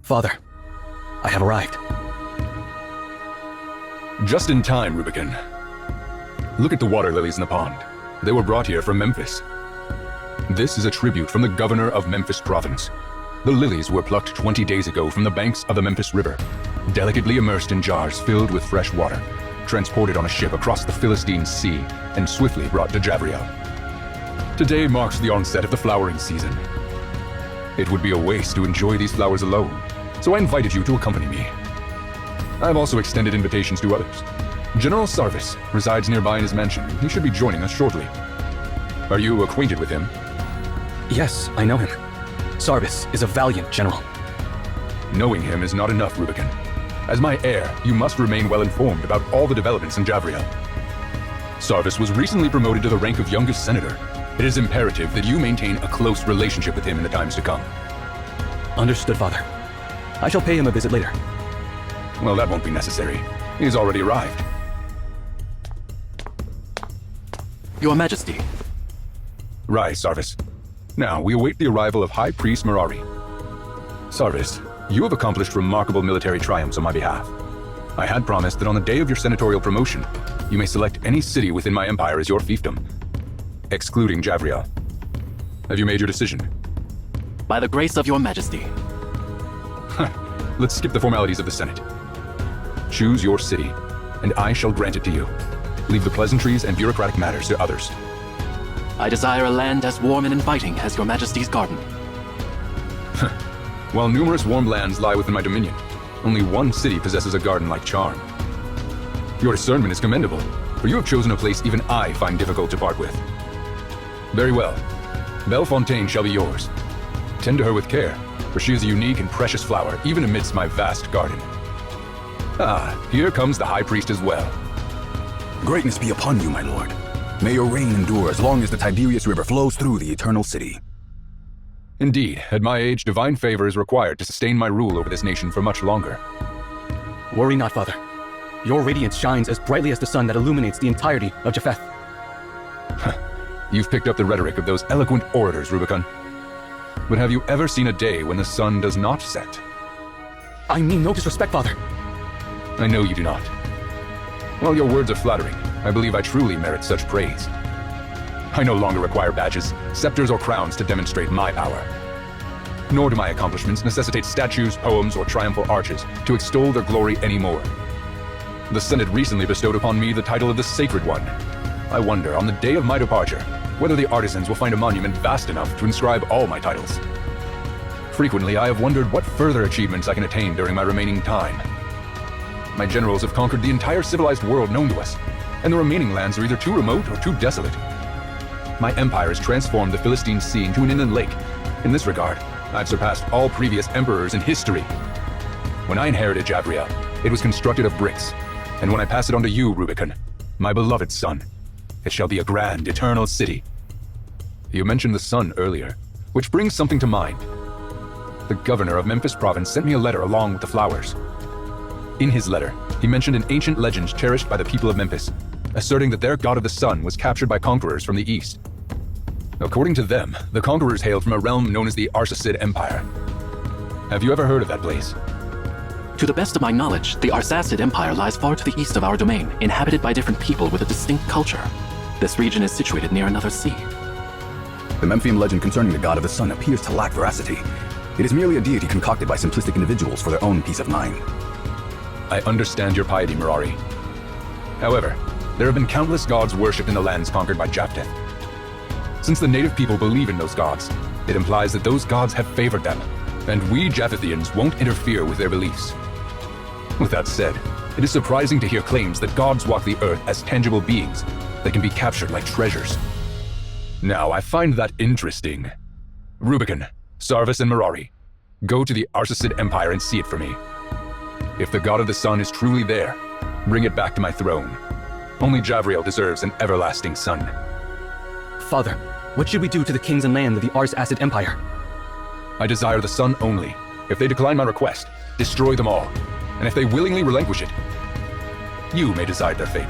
Father, I have arrived. Just in time, Rubicon. Look at the water lilies in the pond. They were brought here from Memphis. This is a tribute from the governor of Memphis province. The lilies were plucked 20 days ago from the banks of the Memphis River, delicately immersed in jars filled with fresh water, transported on a ship across the Philistine Sea, and swiftly brought to Javriel. Today marks the onset of the flowering season. It would be a waste to enjoy these flowers alone, so I invited you to accompany me. I have also extended invitations to others. General Sarvis resides nearby in his mansion. He should be joining us shortly. Are you acquainted with him? Yes, I know him. Sarvis is a valiant general. Knowing him is not enough, Rubicon. As my heir, you must remain well informed about all the developments in Javriel. Sarvis was recently promoted to the rank of youngest senator. It is imperative that you maintain a close relationship with him in the times to come. Understood, Father. I shall pay him a visit later. Well, that won't be necessary. He has already arrived. Your Majesty. Rise, Sarvis. Now, we await the arrival of High Priest Merari. Sarvis, you have accomplished remarkable military triumphs on my behalf. I had promised that on the day of your senatorial promotion, you may select any city within my empire as your fiefdom, excluding Javriel. Have you made your decision? By the grace of your Majesty. Let's skip the formalities of the Senate. Choose your city, and I shall grant it to you. Leave the pleasantries and bureaucratic matters to others. I desire a land as warm and inviting as your Majesty's garden. While numerous warm lands lie within my dominion, only one city possesses a garden-like charm. Your discernment is commendable, for you have chosen a place even I find difficult to part with. Very well. Bellefontaine shall be yours. Tend to her with care, for she is a unique and precious flower, even amidst my vast garden. Ah, here comes the High Priest as well. Greatness be upon you, my lord. May your reign endure as long as the Tiberius River flows through the Eternal City. Indeed, at my age, divine favor is required to sustain my rule over this nation for much longer. Worry not, Father. Your radiance shines as brightly as the sun that illuminates the entirety of Japheth. You've picked up the rhetoric of those eloquent orators, Rubicon. But have you ever seen a day when the sun does not set? I mean no disrespect, Father. I know you do not. While your words are flattering, I believe I truly merit such praise. I no longer require badges, scepters, or crowns to demonstrate my power. Nor do my accomplishments necessitate statues, poems, or triumphal arches to extol their glory anymore. The Senate recently bestowed upon me the title of the Sacred One. I wonder, on the day of my departure, whether the artisans will find a monument vast enough to inscribe all my titles. Frequently, I have wondered what further achievements I can attain during my remaining time. My generals have conquered the entire civilized world known to us, and the remaining lands are either too remote or too desolate. My empire has transformed the Philistine Sea into an inland lake. In this regard, I've surpassed all previous emperors in history. When I inherited Javriel, it was constructed of bricks, and when I pass it on to you, Rubicon, my beloved son, it shall be a grand, eternal city. You mentioned the sun earlier, which brings something to mind. The governor of Memphis province sent me a letter along with the flowers. In his letter, he mentioned an ancient legend cherished by the people of Memphis, asserting that their god of the sun was captured by conquerors from the east. According to them, the conquerors hailed from a realm known as the Arsacid Empire. Have you ever heard of that place? To the best of my knowledge, the Arsacid Empire lies far to the east of our domain, inhabited by different people with a distinct culture. This region is situated near another sea. The Memphian legend concerning the god of the sun appears to lack veracity. It is merely a deity concocted by simplistic individuals for their own peace of mind. I understand your piety, Merari. However, there have been countless gods worshipped in the lands conquered by Japheth. Since the native people believe in those gods, it implies that those gods have favored them, and we Japhethians won't interfere with their beliefs. With that said, it is surprising to hear claims that gods walk the earth as tangible beings that can be captured like treasures. Now, I find that interesting. Rubicon, Sarvis, and Merari, go to the Arsacid Empire and see it for me. If the god of the sun is truly there, bring it back to my throne. Only Javriel deserves an everlasting son. Father, what should we do to the kings and land of the Ars-Acid Empire? I desire the sun only. If they decline my request, destroy them all. And if they willingly relinquish it, you may decide their fate.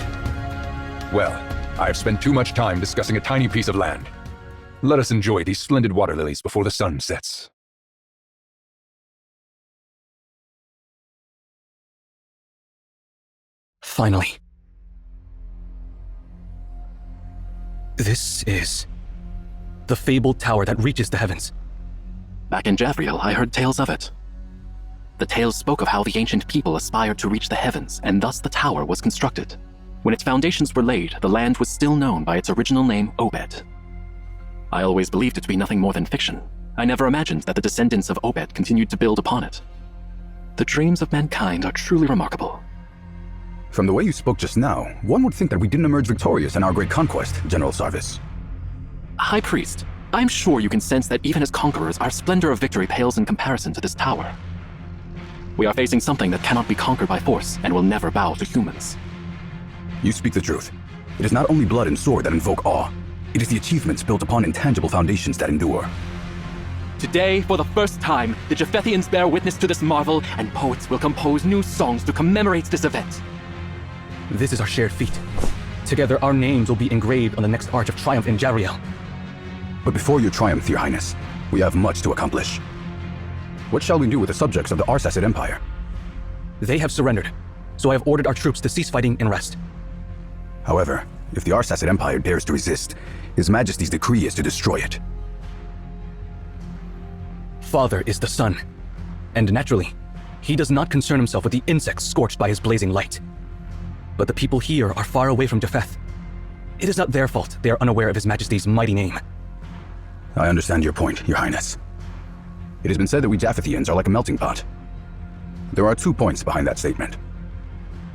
Well, I've spent too much time discussing a tiny piece of land. Let us enjoy these splendid water lilies before the sun sets. Finally. This is the fabled tower that reaches the heavens. Back in Javriel, I heard tales of it. The tales spoke of how the ancient people aspired to reach the heavens, and thus the tower was constructed. When its foundations were laid, the land was still known by its original name, Obed. I always believed it to be nothing more than fiction. I never imagined that the descendants of Obed continued to build upon it. The dreams of mankind are truly remarkable. From the way you spoke just now, one would think that we didn't emerge victorious in our great conquest, General Sarvis. High Priest, I'm sure you can sense that even as conquerors, our splendor of victory pales in comparison to this tower. We are facing something that cannot be conquered by force and will never bow to humans. You speak the truth. It is not only blood and sword that invoke awe. It is the achievements built upon intangible foundations that endure. Today, for the first time, the Japhethians bear witness to this marvel, and poets will compose new songs to commemorate this event. This is our shared feat. Together, our names will be engraved on the next arch of triumph in Javriel. But before your triumph, Your Highness, we have much to accomplish. What shall we do with the subjects of the Arsacid Empire? They have surrendered, so I have ordered our troops to cease fighting and rest. However, if the Arsacid Empire dares to resist, His Majesty's decree is to destroy it. Father is the sun, and naturally, he does not concern himself with the insects scorched by his blazing light. But the people here are far away from Japheth. It is not their fault they are unaware of His Majesty's mighty name. I understand your point, Your Highness. It has been said that we Japhethians are like a melting pot. There are 2 points behind that statement.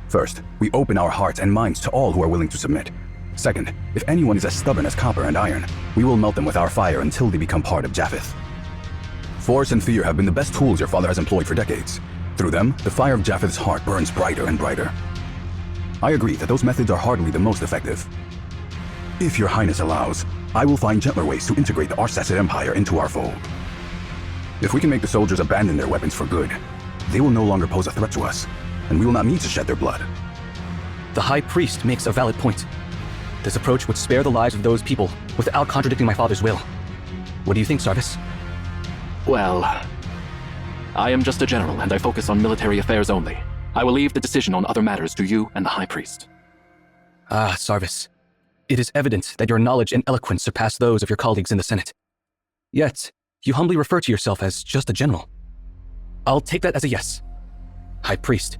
First, we open our hearts and minds to all who are willing to submit. Second, if anyone is as stubborn as copper and iron, we will melt them with our fire until they become part of Japheth. Force and fear have been the best tools your father has employed for decades. Through them, the fire of Japheth's heart burns brighter and brighter. I agree that those methods are hardly the most effective. If Your Highness allows, I will find gentler ways to integrate the Arsacid Empire into our fold. If we can make the soldiers abandon their weapons for good, they will no longer pose a threat to us, and we will not need to shed their blood. The High Priest makes a valid point. This approach would spare the lives of those people without contradicting my father's will. What do you think, Sarvis? Well, I am just a general, and I focus on military affairs only. I will leave the decision on other matters to you and the High Priest. Ah, Sarvis. It is evident that your knowledge and eloquence surpass those of your colleagues in the Senate. Yet, you humbly refer to yourself as just a general. I'll take that as a yes. High Priest,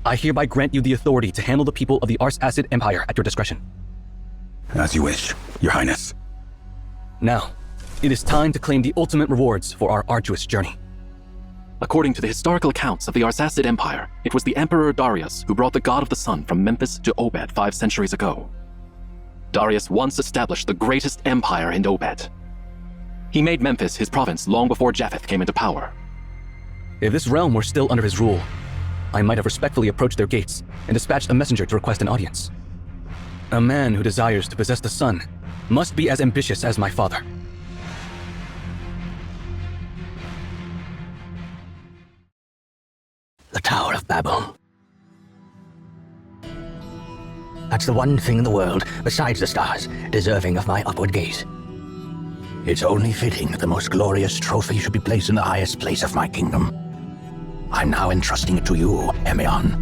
I hereby grant you the authority to handle the people of the Arsacid Empire at your discretion. As you wish, Your Highness. Now, it is time to claim the ultimate rewards for our arduous journey. According to the historical accounts of the Arsacid Empire, it was the Emperor Darius who brought the god of the sun from Memphis to Obed 5 centuries ago. Darius once established the greatest empire in Obed. He made Memphis his province long before Japheth came into power. If this realm were still under his rule, I might have respectfully approached their gates and dispatched a messenger to request an audience. A man who desires to possess the sun must be as ambitious as my father. The Tower of Babel. That's the one thing in the world, besides the stars, deserving of my upward gaze. It's only fitting that the most glorious trophy should be placed in the highest place of my kingdom. I'm now entrusting it to you, Emeon.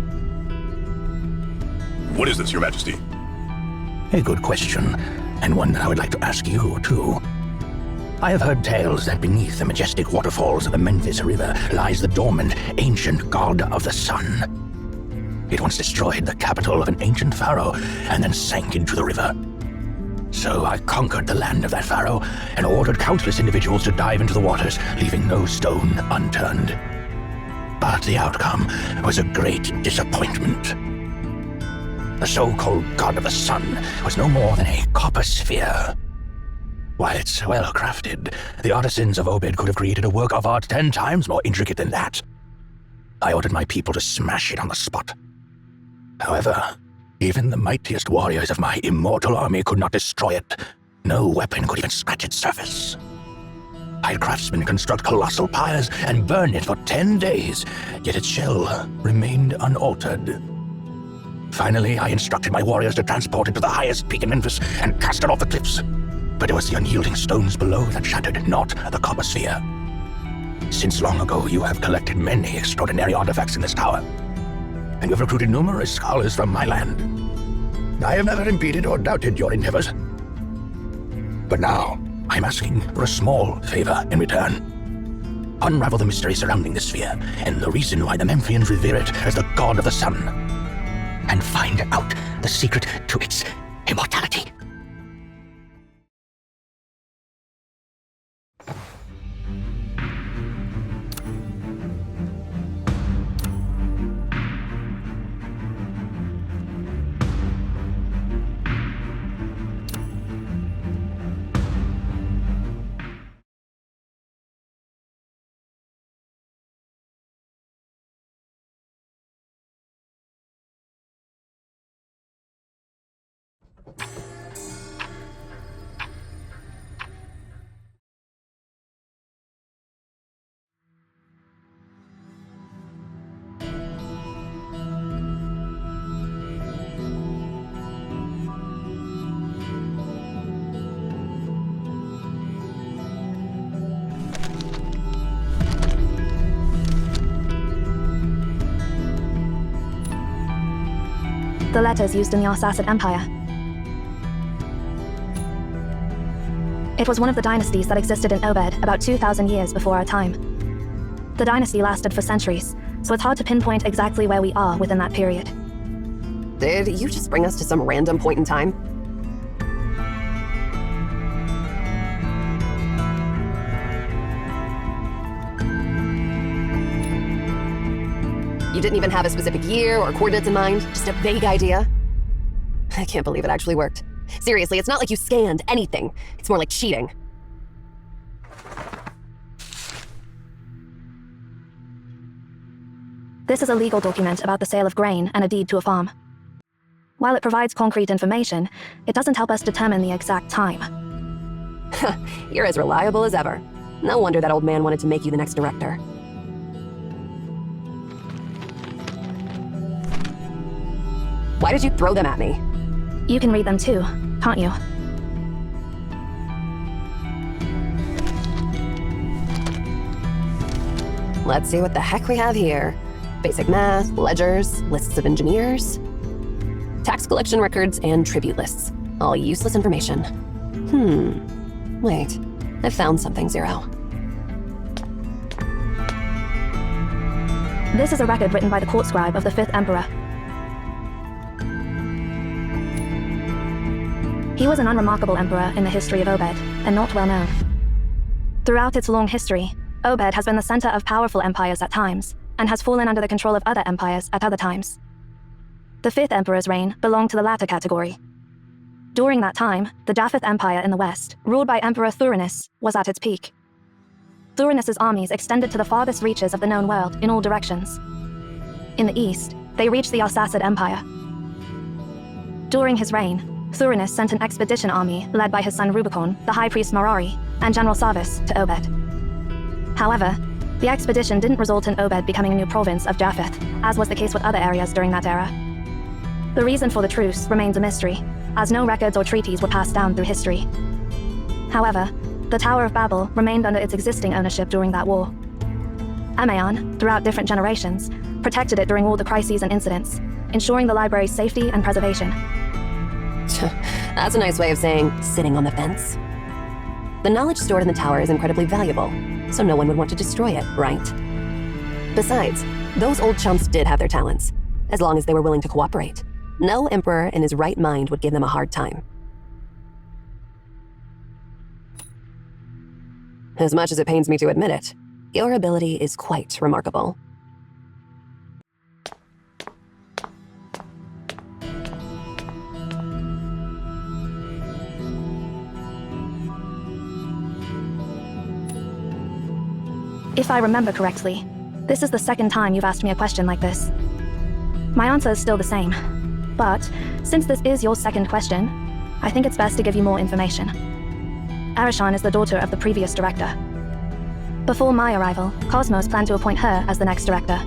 What is this, Your Majesty? A good question, and one that I would like to ask you, too. I have heard tales that beneath the majestic waterfalls of the Memphis River lies the dormant, ancient god of the sun. It once destroyed the capital of an ancient pharaoh and then sank into the river. So I conquered the land of that pharaoh and ordered countless individuals to dive into the waters, leaving no stone unturned. But the outcome was a great disappointment. The so-called god of the sun was no more than a copper sphere. While it's well crafted, the artisans of Obed could have created a work of art 10 times more intricate than that. I ordered my people to smash it on the spot. However, even the mightiest warriors of my immortal army could not destroy it. No weapon could even scratch its surface. I had craftsmen construct colossal pyres and burn it for 10 days, yet its shell remained unaltered. Finally, I instructed my warriors to transport it to the highest peak in Memphis and cast it off the cliffs. But it was the unyielding stones below that shattered, not the copper sphere. Since long ago, you have collected many extraordinary artifacts in this tower. and you've recruited numerous scholars from my land. I have never impeded or doubted your endeavors. But now, I'm asking for a small favor in return. Unravel the mystery surrounding the sphere, and the reason why the Memphians revere it as the god of the sun. And find out the secret to its immortality. The letters used in the Arsacid Empire. It was one of the dynasties that existed in Obed about 2,000 years before our time. The dynasty lasted for centuries, so it's hard to pinpoint exactly where we are within that period. Did you just bring us to some random point in time? You didn't even have a specific year or coordinates in mind, just a vague idea? I can't believe it actually worked. Seriously, it's not like you scanned anything. It's more like cheating. This is a legal document about the sale of grain and a deed to a farm. While it provides concrete information, it doesn't help us determine the exact time. You're as reliable as ever. No wonder that old man wanted to make you the next director. Why did you throw them at me? You can read them too, can't you? Let's see what the heck we have here. Basic math, ledgers, lists of engineers, tax collection records, and tribute lists. All useless information. Wait, I found something, Zero. This is a record written by the court scribe of the 5th Emperor. He was an unremarkable emperor in the history of Obed, and not well known. Throughout its long history, Obed has been the center of powerful empires at times, and has fallen under the control of other empires at other times. The 5th Emperor's reign belonged to the latter category. During that time, the Japheth Empire in the west, ruled by Emperor Thurinus, was at its peak. Thurinus' armies extended to the farthest reaches of the known world in all directions. In the east, they reached the Arsacid Empire. During his reign, Thurinus sent an expedition army led by his son Rubicon, the high priest Merari, and General Sarvis to Obed. However, the expedition didn't result in Obed becoming a new province of Japheth, as was the case with other areas during that era. The reason for the truce remains a mystery, as no records or treaties were passed down through history. However, the Tower of Babel remained under its existing ownership during that war. Emaon, throughout different generations, protected it during all the crises and incidents, ensuring the library's safety and preservation. That's a nice way of saying sitting on the fence. The knowledge stored in the tower is incredibly valuable, so no one would want to destroy it, right? Besides, those old chumps did have their talents, as long as they were willing to cooperate. No emperor in his right mind would give them a hard time. As much as it pains me to admit it, your ability is quite remarkable. If I remember correctly, this is the second time you've asked me a question like this. My answer is still the same, but since this is your second question, I think it's best to give you more information. Arishan is the daughter of the previous director. Before my arrival, Cosmos planned to appoint her as the next director.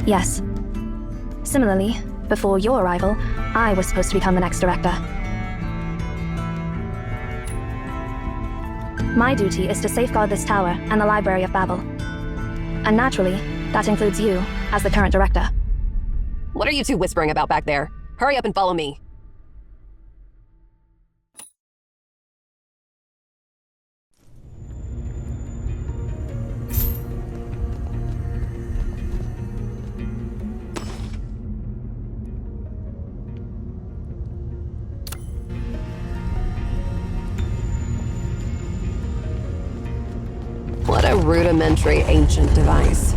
Yes. Similarly, before your arrival, I was supposed to become the next director. My duty is to safeguard this tower and the Library of Babel. And naturally, that includes you, as the current director. What are you two whispering about back there? Hurry up and follow me. What a rudimentary ancient device.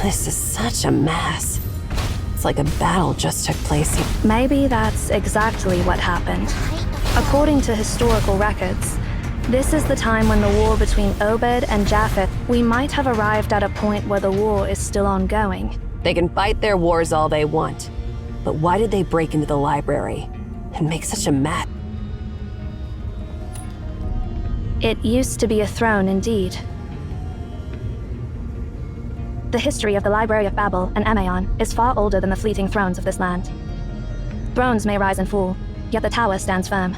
This is such a mess. It's like a battle just took place here. Maybe that's exactly what happened. According to historical records, this is the time when the war between Obed and Japheth. We might have arrived at a point where the war is still ongoing. They can fight their wars all they want, but why did they break into the library and make such a mess? It used to be a throne indeed. The history of the Library of Babel and Emaon is far older than the fleeting thrones of this land. Thrones may rise and fall, yet the tower stands firm.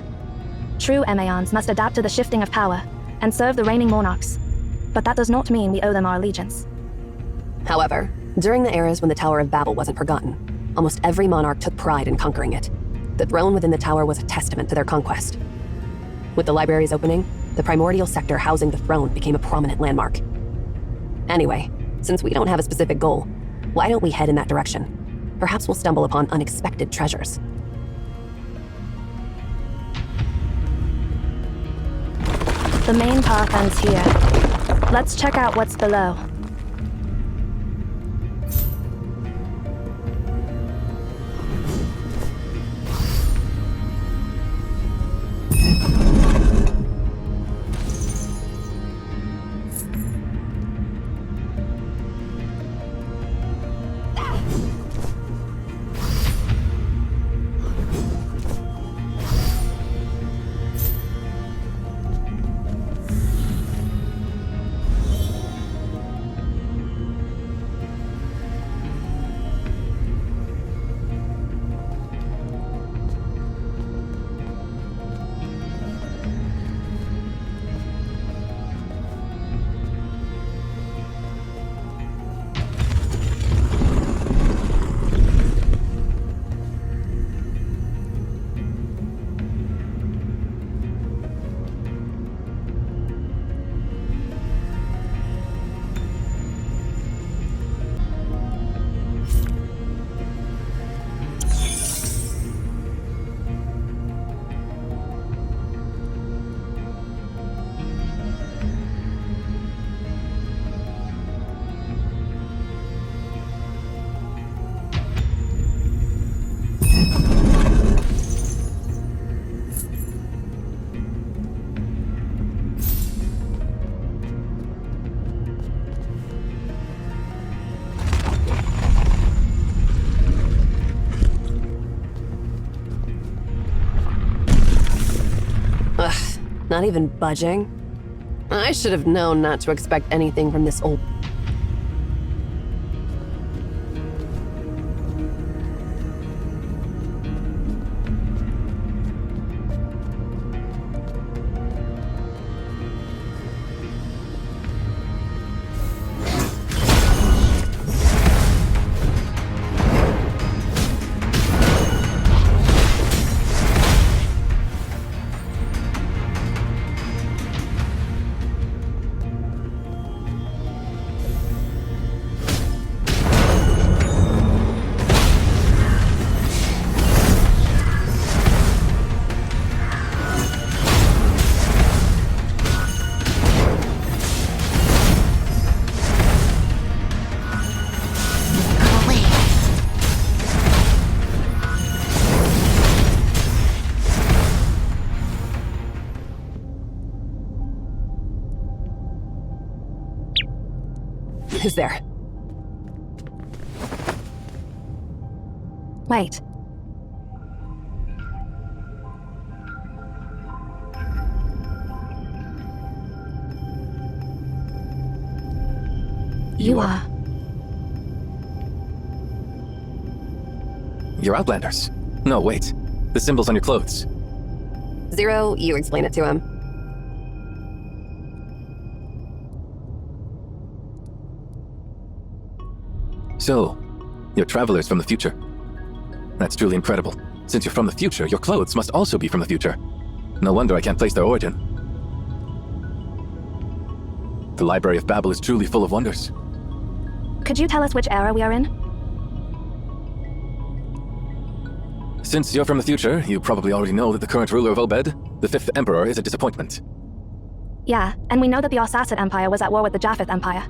True Emaons must adapt to the shifting of power and serve the reigning monarchs, but that does not mean we owe them our allegiance. However, during the eras when the Tower of Babel wasn't forgotten, almost every monarch took pride in conquering it. The throne within the tower was a testament to their conquest. With the library's opening, the primordial sector housing the throne became a prominent landmark. Anyway, since we don't have a specific goal, why don't we head in that direction? Perhaps we'll stumble upon unexpected treasures. The main path ends here. Let's check out what's below. Not even budging? I should have known not to expect anything from this old... Who's there? Wait. You are. You're Outlanders. No, wait. The symbols on your clothes. Zero, you explain it to him. So, you're travelers from the future. That's truly incredible. Since you're from the future, your clothes must also be from the future. No wonder I can't place their origin. The Library of Babel is truly full of wonders. Could you tell us which era we are in? Since you're from the future, you probably already know that the current ruler of Obed, the 5th Emperor, is a disappointment. Yeah, and we know that the Arsacid Empire was at war with the Japheth Empire.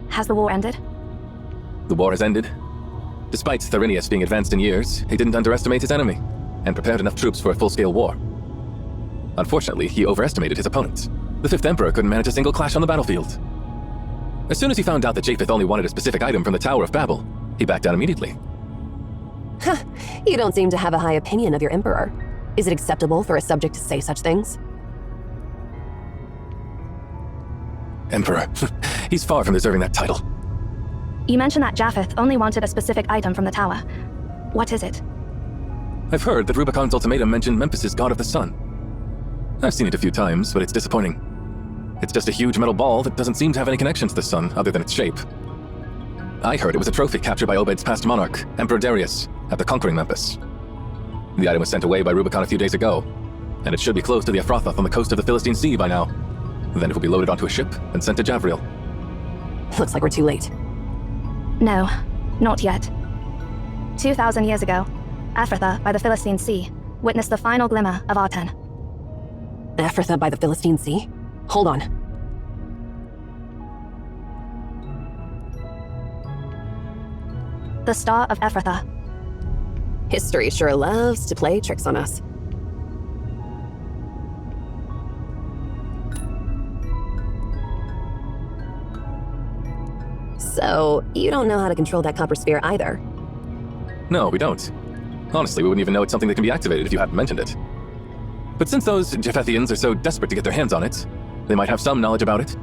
Has the war ended? The war has ended. Despite Tharinius being advanced in years, he didn't underestimate his enemy, and prepared enough troops for a full-scale war. Unfortunately, he overestimated his opponent. The 5th Emperor couldn't manage a single clash on the battlefield. As soon as he found out that Japheth only wanted a specific item from the Tower of Babel, he backed down immediately. Huh, you don't seem to have a high opinion of your emperor. Is it acceptable for a subject to say such things? Emperor. He's far from deserving that title. You mentioned that Japheth only wanted a specific item from the tower. What is it? I've heard that Rubicon's ultimatum mentioned Memphis's god of the sun. I've seen it a few times, but it's disappointing. It's just a huge metal ball that doesn't seem to have any connection to the sun other than its shape. I heard it was a trophy captured by Obed's past monarch, Emperor Darius, at the conquering Memphis. The item was sent away by Rubicon a few days ago, and it should be close to the Ephrathoth on the coast of the Philistine Sea by now. Then it will be loaded onto a ship and sent to Javriel. Looks like we're too late. No, not yet. 2,000 years ago, Ephrathah by the Philistine Sea witnessed the final glimmer of Arten. Ephrathah by the Philistine Sea? Hold on. The Star of Ephrathah. History sure loves to play tricks on us. So, you don't know how to control that copper sphere either. No, we don't. Honestly, we wouldn't even know it's something that can be activated if you hadn't mentioned it. But since those Japhethians are so desperate to get their hands on it, they might have some knowledge about it.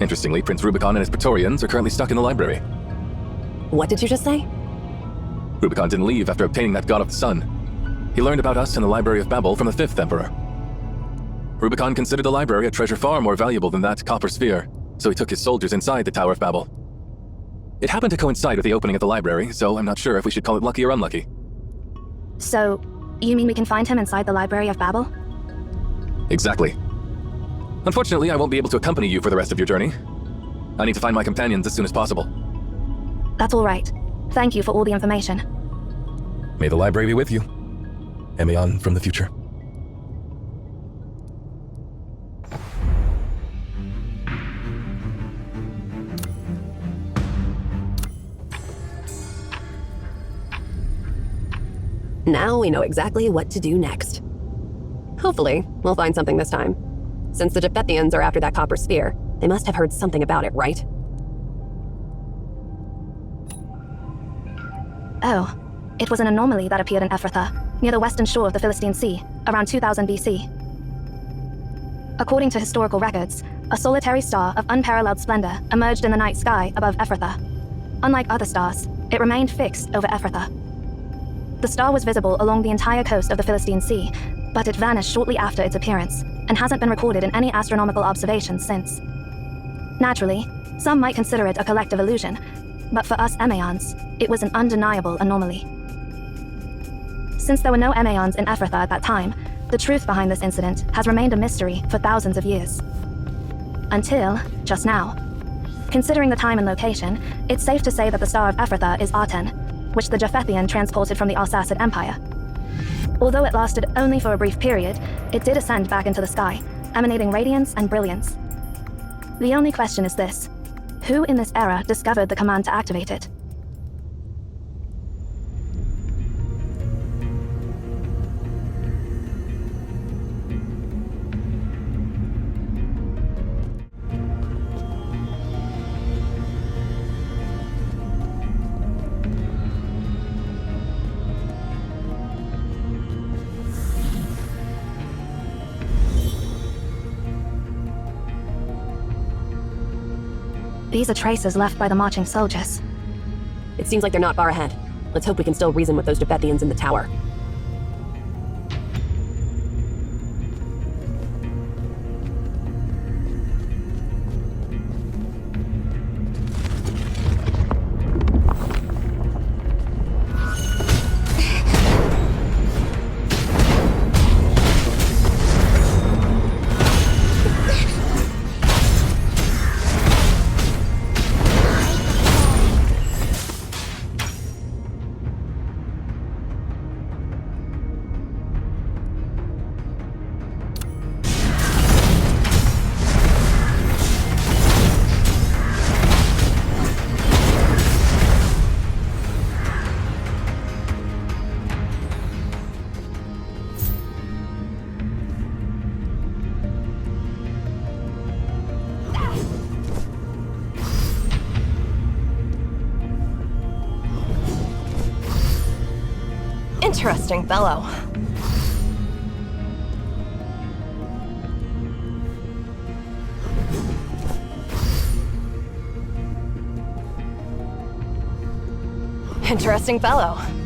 Interestingly, Prince Rubicon and his Praetorians are currently stuck in the library. What did you just say? Rubicon didn't leave after obtaining that god of the sun. He learned about us in the Library of Babel from the 5th Emperor. Rubicon considered the library a treasure far more valuable than that copper sphere, so he took his soldiers inside the Tower of Babel. It happened to coincide with the opening of the library, so I'm not sure if we should call it lucky or unlucky. So, you mean we can find him inside the Library of Babel? Exactly. Unfortunately, I won't be able to accompany you for the rest of your journey. I need to find my companions as soon as possible. That's all right. Thank you for all the information. May the library be with you. Emeon from the future. Now we know exactly what to do next. Hopefully, we'll find something this time. Since the Japhethians are after that copper sphere, they must have heard something about it, right? Oh, it was an anomaly that appeared in Ephrathah, near the western shore of the Philistine Sea, around 2000 BC. According to historical records, a solitary star of unparalleled splendor emerged in the night sky above Ephrathah. Unlike other stars, it remained fixed over Ephrathah. The star was visible along the entire coast of the Philistine Sea, but it vanished shortly after its appearance, and hasn't been recorded in any astronomical observations since. Naturally, some might consider it a collective illusion, but for us Emeons, it was an undeniable anomaly. Since there were no Emeons in Ephrathah at that time, the truth behind this incident has remained a mystery for thousands of years. Until just now. Considering the time and location, it's safe to say that the Star of Ephrathah is Arten, which the Japhethian transported from the Arsacid Empire. Although it lasted only for a brief period, it did ascend back into the sky, emanating radiance and brilliance. The only question is this: who in this era discovered the command to activate it? These are traces left by the marching soldiers. It seems like they're not far ahead. Let's hope we can still reason with those Japhethans in the tower. Interesting fellow. Interesting fellow.